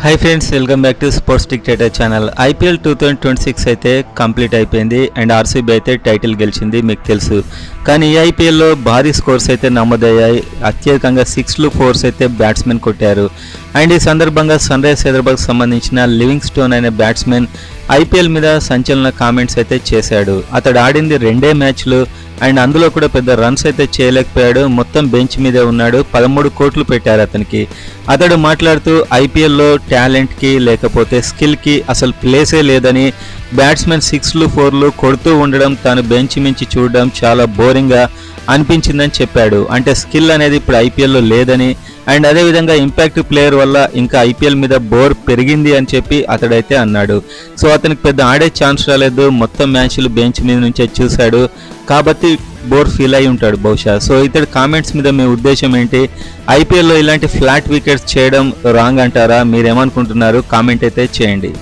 Hi friends, welcome back to sports dictator channel. IPL 2026 అయితే complete అయిపోయింది and RCB అయితే title గెలిచింది, మీకు తెలుసు. కానీ ఈ ఐపీఎల్లో భారీ స్కోర్స్ అయితే నమోదయ్యాయి. అత్యధికంగా 6లు 4s అయితే బ్యాట్స్మెన్ కొట్టారు. అండ్ ఈ సందర్భంగా సన్ రైజర్స్ హైదరాబాద్కి సంబంధించిన లివింగ్ స్టోన్ అనే బ్యాట్స్మెన్ ఐపీఎల్ మీద సంచలన కామెంట్స్ అయితే చేశాడు. అతడు ఆడింది 2 మ్యాచ్లు అండ్ అందులో కూడా పెద్ద రన్స్ అయితే చేయలేకపోయాడు. మొత్తం బెంచ్ మీదే ఉన్నాడు. 13 కోట్లు పెట్టారు అతనికి. అతడు మాట్లాడుతూ ఐపీఎల్లో టాలెంట్కి లేకపోతే స్కిల్కి అసలు ప్లేసే లేదని, బ్యాట్స్మెన్ 6లు 4లు కొడుతూ ఉండడం తాను బెంచ్ మించి చూడడం చాలా బోరింగ్గా అనిపించిందని చెప్పాడు. అంటే స్కిల్ అనేది ఇప్పుడు ఐపీఎల్లో లేదని అండ్ అదేవిధంగా ఇంపాక్ట్ ప్లేయర్ వల్ల ఇంకా ఐపీఎల్ మీద బోర్ పెరిగింది అని చెప్పి అతడైతే అన్నాడు. సో అతనికి పెద్ద ఆడే ఛాన్స్ రాలేదు. మొత్తం మ్యాచ్లు బెంచ్ మీద నుంచే చూశాడు కాబట్టి బోర్ ఫీల్ అయి ఉంటాడు బహుశా. సో ఇతడి కామెంట్స్ మీద మీ ఉద్దేశం ఏంటి? ఐపీఎల్లో ఇలాంటి ఫ్లాట్ వికెట్స్ చేయడం రాంగ్ అంటారా? మీరేమనుకుంటున్నారు? కామెంట్ అయితే చేయండి.